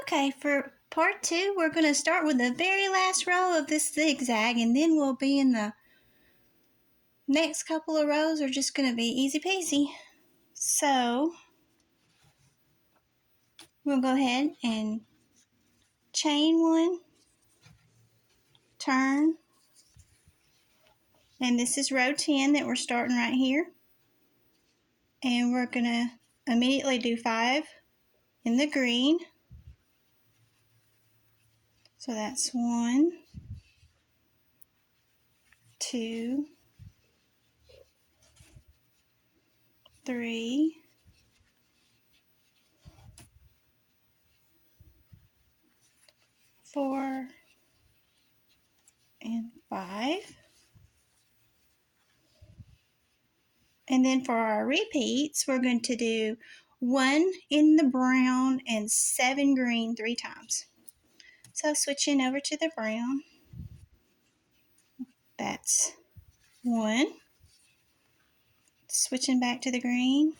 Okay, for part 2, we're going to start with the very last row of this zigzag, and then we'll be in the next couple of rows are just going to be easy peasy. So, we'll go ahead and chain 1, turn, and this is row 10 that we're starting right here. And we're going to immediately do 5 in the green. So that's 1, 2, 3, 4, and 5. And then for our repeats, we're going to do 1 in the brown and 7 green 3 times. So switching over to the brown, that's 1. Switching back to the green,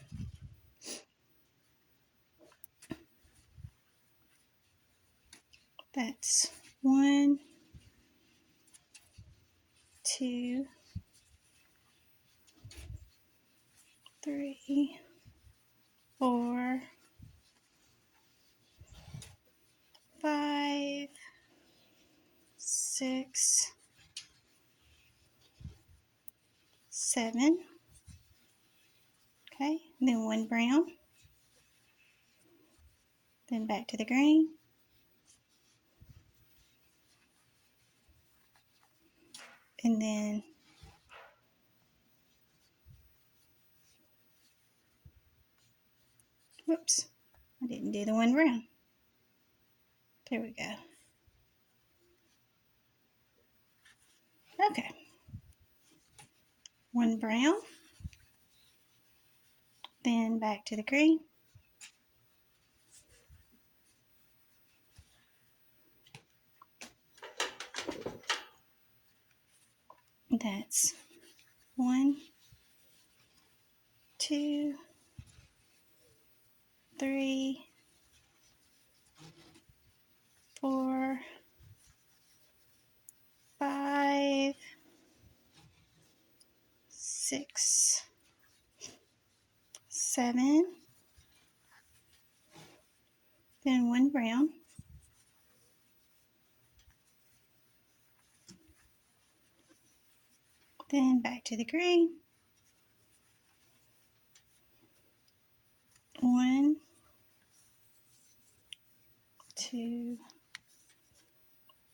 that's 1, 2, 3, 4, 5, 6, 7. Okay, and then 1 brown, then back to the green, and then whoops, I didn't do the 1 brown. There we go. Okay. 1 brown, then back to the green, that's 1, 2, 3, 4, 5, 6, 7, then 1 brown, then back to the green, 1, 2,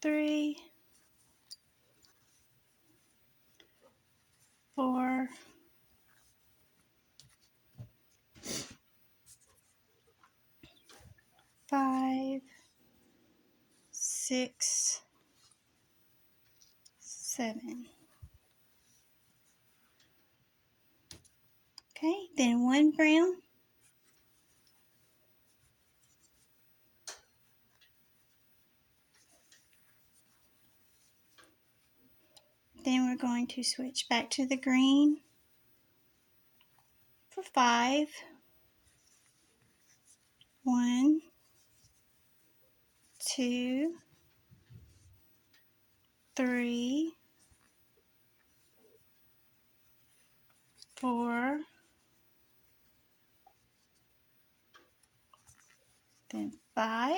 3, 4, 5, 6, 7. Okay, then 1 brown, then we're going to switch back to the green for 5, 1, 2, 3, 4, then 5.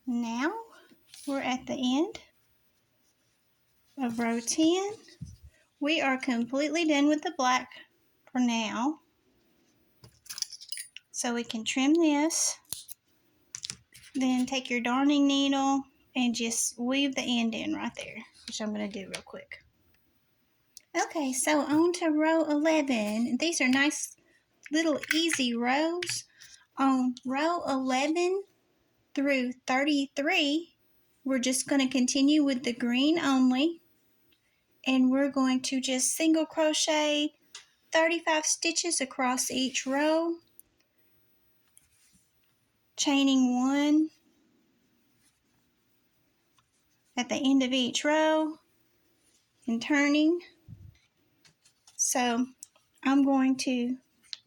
Now we're at the end of row 10. We are completely done with the black for now. So we can trim this, then take your darning needle and just weave the end in right there, which I'm going to do real quick. Okay, so on to row 11. These are nice little easy rows. On row 11 through 33, we're just going to continue with the green only, and we're going to just single crochet 35 stitches across each row, chaining 1 at the end of each row and turning. So I'm going to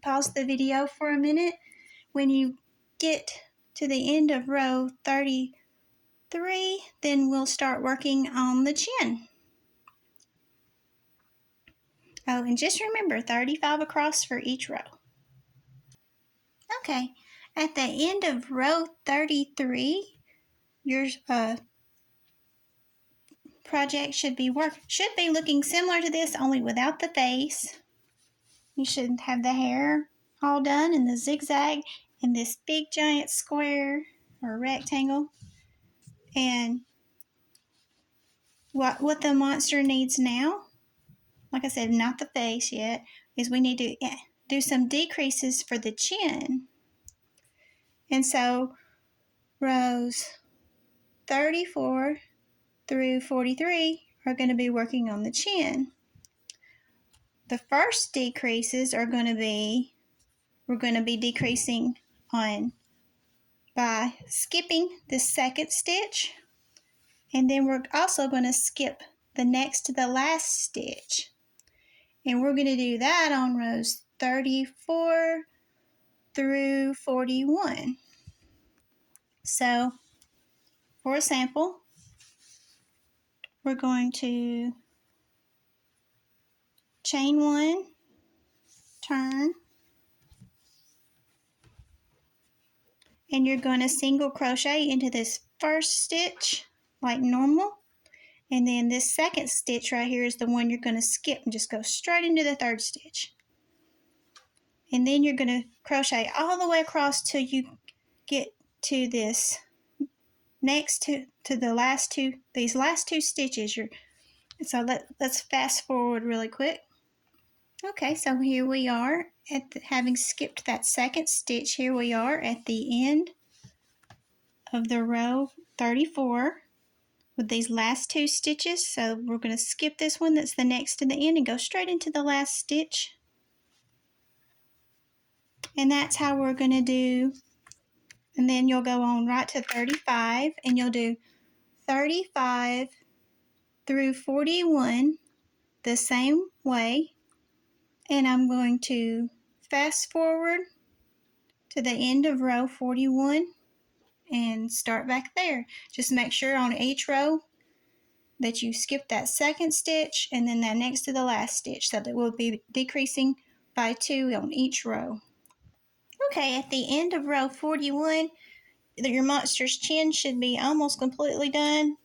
pause the video for a minute. When you get to the end of row 33, then we'll start working on the chin. Oh, and just remember 35 across for each row. Okay, at the end of row 33, your project should be looking similar to this, only without the face. You should have the hair all done and the zigzag and this big giant square or rectangle. And what the monster needs now, like I said, not the face yet, is we need to do some decreases for the chin. And so rows 34 through 43 are going to be working on the chin. The first decreases are going to be, we're going to be decreasing on by skipping the second stitch, and then we're also going to skip the next to the last stitch. And we're going to do that on rows 34 through 41. So, for a sample, we're going to chain 1, turn, and you're going to single crochet into this first stitch like normal, and then this second stitch right here is the one you're going to skip and just go straight into the third stitch. And then you're going to crochet all the way across till you get to this next to the last two, these last two stitches. So let's fast forward really quick. Okay, so here we are having skipped that second stitch. Here we are at the end of the row 34 with these last two stitches. So we're going to skip this one that's the next to the end and go straight into the last stitch. And that's how we're going to do. And then you'll go on right to 35 and you'll do 35 through 41 the same way. And I'm going to fast forward to the end of row 41 and start back there. Just make sure on each row that you skip that second stitch and then that next to the last stitch, so that we'll be decreasing by 2 on each row. Okay, at the end of row 41, your monster's chin should be almost completely done.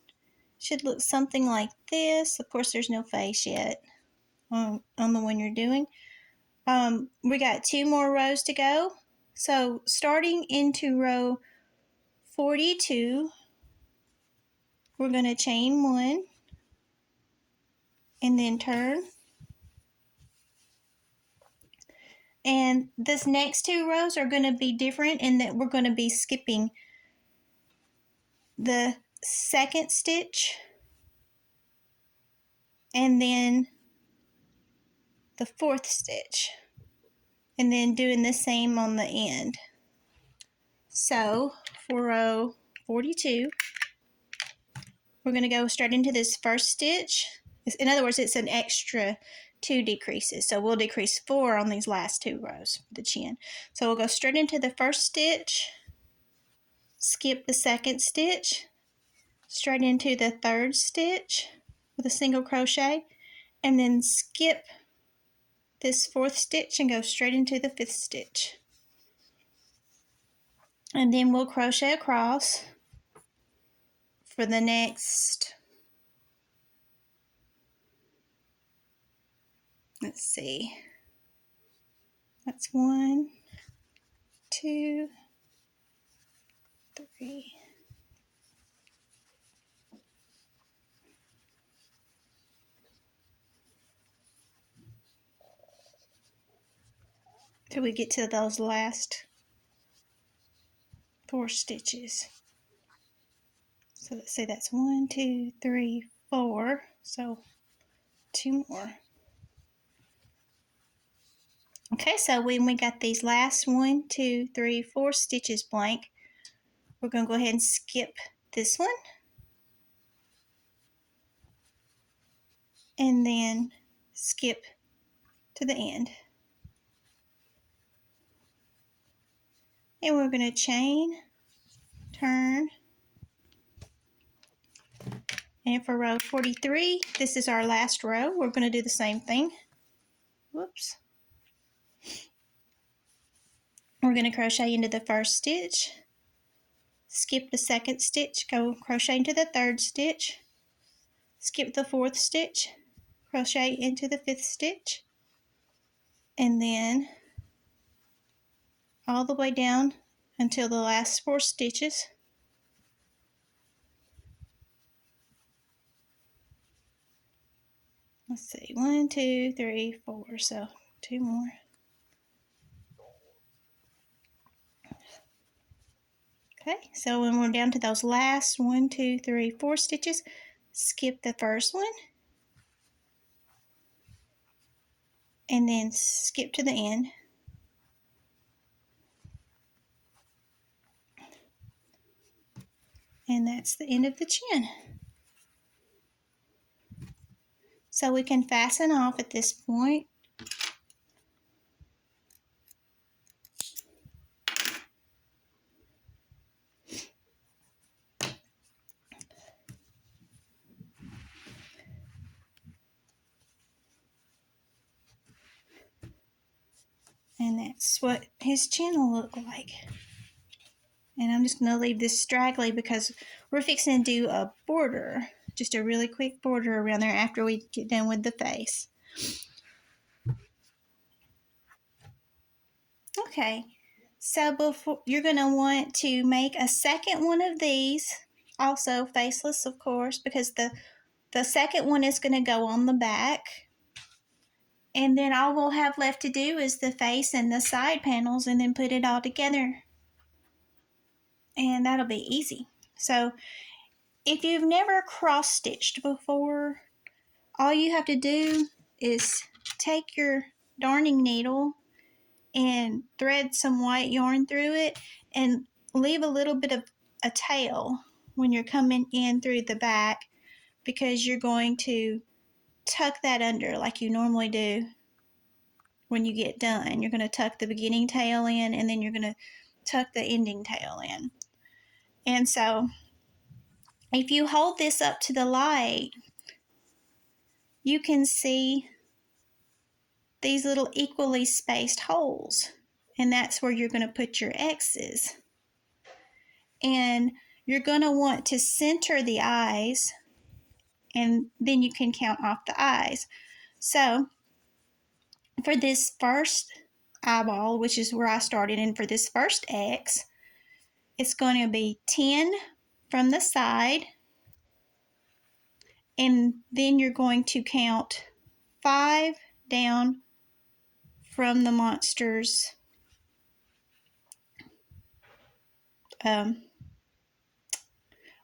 Should look something like this. Of course, there's no face yet on the one you're doing. We got 2 more rows to go. So starting into row 42, we're going to chain 1 and then turn. And this next 2 rows are going to be different in that we're going to be skipping the second stitch and then the fourth stitch, and then doing the same on the end. So for row 42, we're going to go straight into this first stitch. In other words, it's an extra 2 decreases. So we'll decrease 4 on these last 2 rows for the chin. So we'll go straight into the first stitch, skip the second stitch, straight into the third stitch with a single crochet, and then skip this fourth stitch and go straight into the fifth stitch. And then we'll crochet across for the next, let's see, that's 1, 2, 3. Till we get to those last 4 stitches. So let's say that's 1, 2, 3, 4. So 2 more. Okay, so when we got these last 1, 2, 3, 4 stitches blank, we're going to go ahead and skip this one. And then skip to the end. And we're going to chain turn. And for row 43, this is our last row. We're going to do the same thing. Whoops. We're going to crochet into the first stitch, skip the second stitch, go crochet into the third stitch, skip the fourth stitch, crochet into the fifth stitch, and then all the way down until the last 4 stitches. Let's see, 1, 2, 3, 4, so 2 more. Okay, so when we're down to those last 1, 2, 3, 4 stitches, skip the first one, and then skip to the end. And that's the end of the chin. So we can fasten off at this point. And that's what his chin will look like. And I'm just going to leave this straggly because we're fixing to do a border. Just a really quick border around there after we get done with the face. Okay, so before you're going to want to make a second one of these, also faceless of course, because the second one is going to go on the back. And then all we'll have left to do is the face and the side panels and then put it all together. And that'll be easy. So if you've never cross-stitched before, all you have to do is take your darning needle and thread some white yarn through it and leave a little bit of a tail when you're coming in through the back, because you're going to tuck that under like you normally do when you get done. You're going to tuck the beginning tail in, and then you're going to tuck the ending tail in. And so if you hold this up to the light, you can see these little equally spaced holes, and that's where you're going to put your X's. And you're going to want to center the eyes, and then you can count off the eyes. So for this first eyeball, which is where I started, and for this first X, it's going to be 10 from the side, and then you're going to count 5 down from the monster's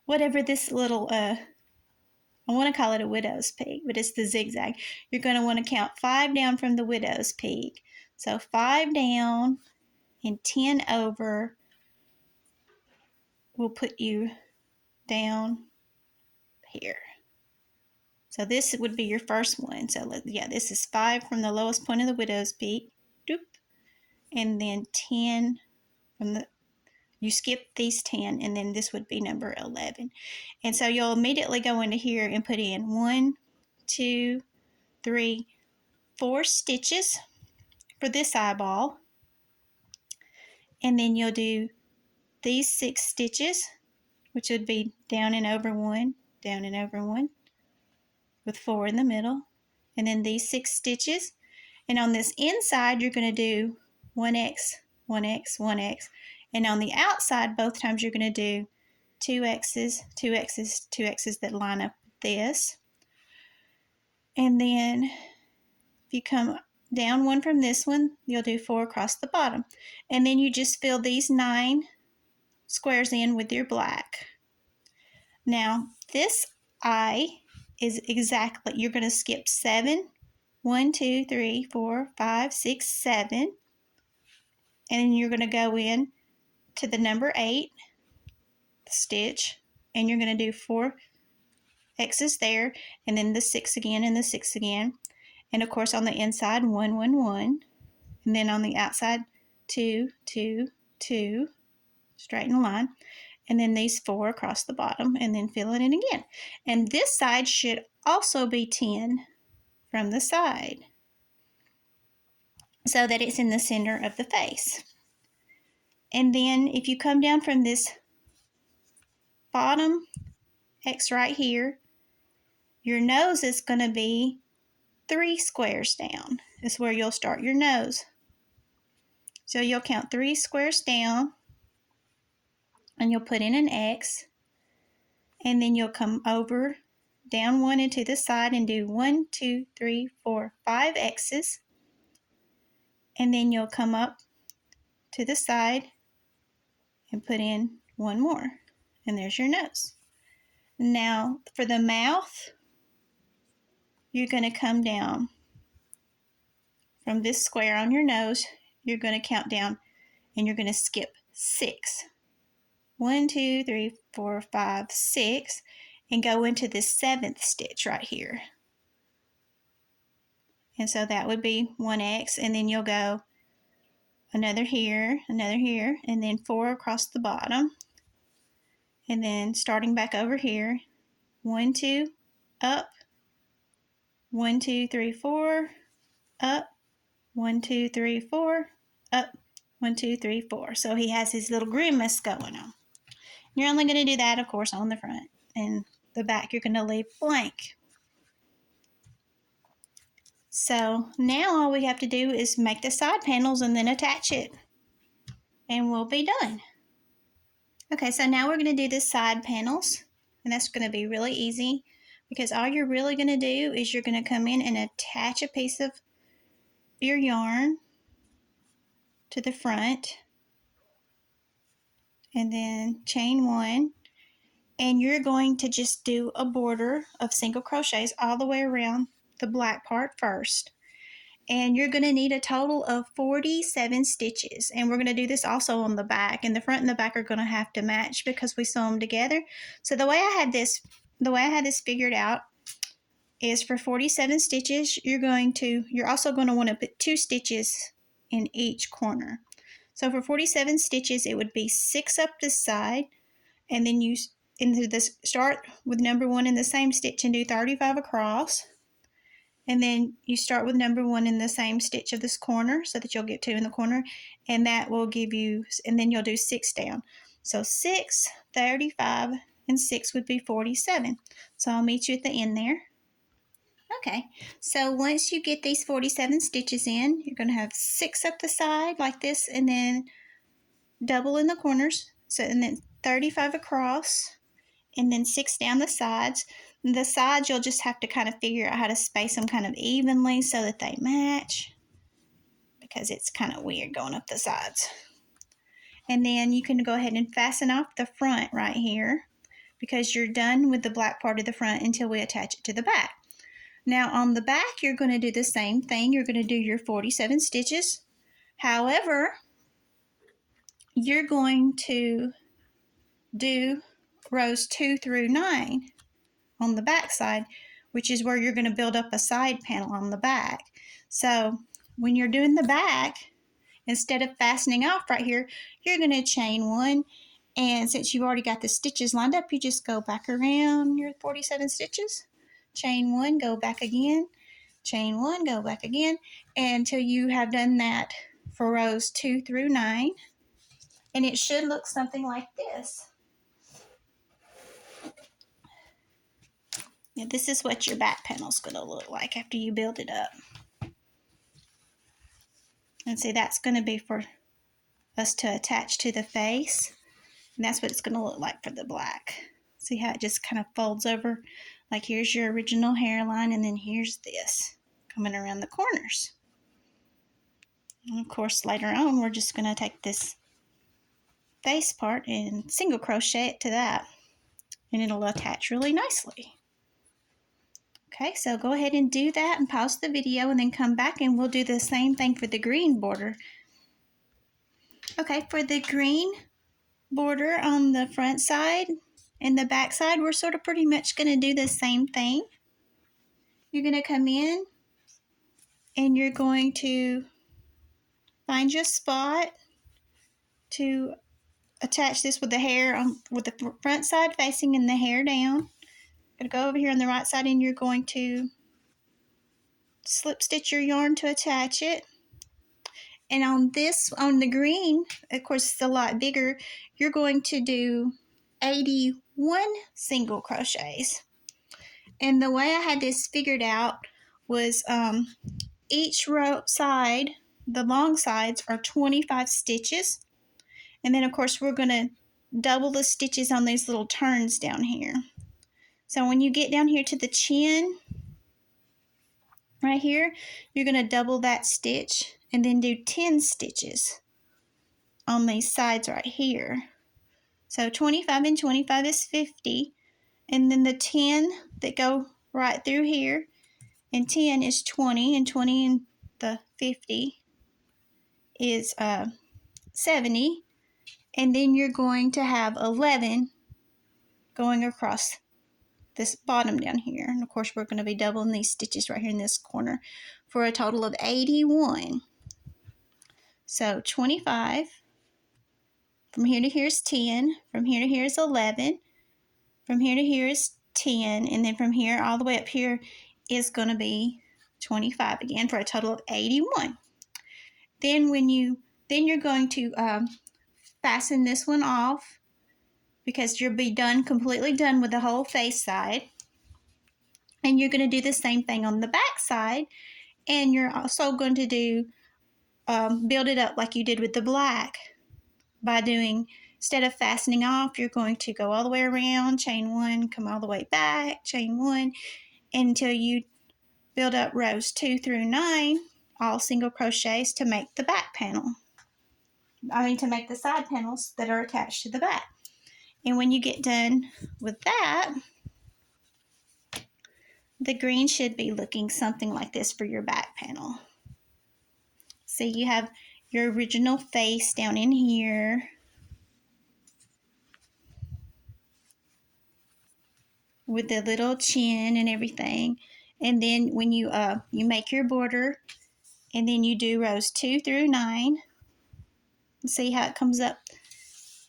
whatever this little I want to call it a widow's peak, but it's the zigzag. You're going to want to count 5 down from the widow's peak. So 5 down and 10 over will put you down here. So this would be your first one. So yeah, this is 5 from the lowest point of the widow's peak. Doop. And then 10 from the, you skip these 10, and then this would be number 11. And so you'll immediately go into here and put in 1, 2, 3, 4 stitches for this eyeball. And then you'll do these 6 stitches, which would be down and over 1, down and over 1, with 4 in the middle. And then these 6 stitches. And on this inside, you're going to do 1X, 1X, 1X. And on the outside, both times you're going to do 2 X's, 2 X's, 2 X's that line up with this. And then if you come down 1 from this one, you'll do 4 across the bottom. And then you just fill these 9 squares in with your black. Now, this eye is exactly, you're going to skip 7, 1, 2, 3, 4, 5, 6, 7. And you're going to go in to the number 8 stitch, and you're going to do 4 X's there, and then the 6 again and the 6 again. And of course on the inside 1, 1, 1, and then on the outside 2, 2, 2, straighten the line. and then these 4 across the bottom, and then fill it in again. And this side should also be 10 from the side, so that it's in the center of the face. And then if you come down from this bottom X right here, your nose is going to be 3 squares down. Is where you'll start your nose. So you'll count 3 squares down, and you'll put in an X, and then you'll come over, down 1 and to the side, and do 1, 2, 3, 4, 5 X's, and then you'll come up to the side and put in 1 more, and there's your nose. Now for the mouth, you're going to come down from this square on your nose. You're going to count down, and you're going to skip 6. 1, 2, 3, 4, 5, 6, and go into the 7th stitch right here. And so that would be 1X, and then you'll go another here, and then 4 across the bottom. And then starting back over here, 1, 2, up, 1, 2, 3, 4, up, 1, 2, 3, 4, up, 1, 2, 3, 4. So he has his little grimace going on. You're only going to do that, of course, on the front, and the back you're going to leave blank. So now all we have to do is make the side panels and then attach it, and we'll be done. Okay, so now we're going to do the side panels, and that's going to be really easy, because all you're really going to do is you're going to come in and attach a piece of your yarn to the front, and then chain 1, and you're going to just do a border of single crochets all the way around the black part first. And you're going to need a total of 47 stitches, and we're going to do this also on the back, and the front and the back are going to have to match because we sew them together. So the way I had this figured out is for 47 stitches, you're also going to want to put 2 stitches in each corner. So for 47 stitches, it would be 6 up this side, and then you start with number 1 in the same stitch and do 35 across. And then you start with number 1 in the same stitch of this corner so that you'll get 2 in the corner, and that will give you, and then you'll do 6 down. So 6, 35, and 6 would be 47. So I'll meet you at the end there. Okay, so once you get these 47 stitches in, you're going to have 6 up the side like this, and then double in the corners, so and then 35 across, and then 6 down the sides. The sides, you'll just have to kind of figure out how to space them kind of evenly so that they match, because it's kind of weird going up the sides. And then you can go ahead and fasten off the front right here, because you're done with the black part of the front until we attach it to the back. Now on the back, you're going to do the same thing. You're going to do your 47 stitches. However, you're going to do rows 2 through 9 on the back side, which is where you're going to build up a side panel on the back. So when you're doing the back, instead of fastening off right here, you're going to chain 1, and since you've already got the stitches lined up, you just go back around your 47 stitches, chain 1, go back again, chain 1, go back again, until you have done that for rows 2 through 9, and it should look something like this. Now, this is what your back panel is going to look like after you build it up. And see, that's going to be for us to attach to the face. And that's what it's going to look like for the black. See how it just kind of folds over? Like here's your original hairline, and then here's this coming around the corners. And of course, later on, we're just going to take this face part and single crochet it to that. And it'll attach really nicely. Okay, so go ahead and do that and pause the video and then come back and we'll do the same thing for the green border. Okay, for the green border on the front side and the back side, we're sort of pretty much going to do the same thing. You're going to come in and you're going to find your spot to attach this with the hair with the front side facing and the hair down. Going to go over here on the right side and you're going to slip stitch your yarn to attach it. And on the green, of course it's a lot bigger, you're going to do 81 single crochets. And the way I had this figured out was each row side, the long sides are 25 stitches. And then of course we're going to double the stitches on these little turns down here. So when you get down here to the chin, right here, you're going to double that stitch and then do 10 stitches on these sides right here. So 25 and 25 is 50, and then the 10 that go right through here, and 10 is 20, and 20 and the 50 is 70, and then you're going to have 11 going across this bottom down here. And of course we're going to be doubling these stitches right here in this corner for a total of 81. So 25, from here to here is 10, from here to here is 11, from here to here is 10, and then from here all the way up here is going to be 25 again for a total of 81. Then you're going to fasten this one off because you'll be completely done with the whole face side. And you're going to do the same thing on the back side, and you're also going to do build it up like you did with the black by doing, instead of fastening off, you're going to go all the way around, chain 1, come all the way back, chain 1, until you build up rows 2 through 9, all single crochets to make the back panel. To make the side panels that are attached to the back. And when you get done with that, the green should be looking something like this for your back panel. So you have your original face down in here. With the little chin and everything. And then when you make your border, and then you do rows 2 through 9. See how it comes up?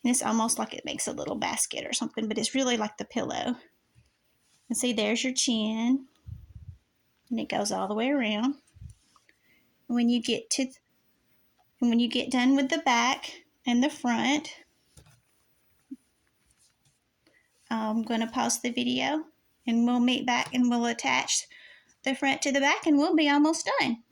And it's almost like it makes a little basket or something, but it's really like the pillow. And see, there's your chin. And it goes all the way around. And when you get done with the back and the front, I'm going to pause the video and we'll meet back and we'll attach the front to the back and we'll be almost done.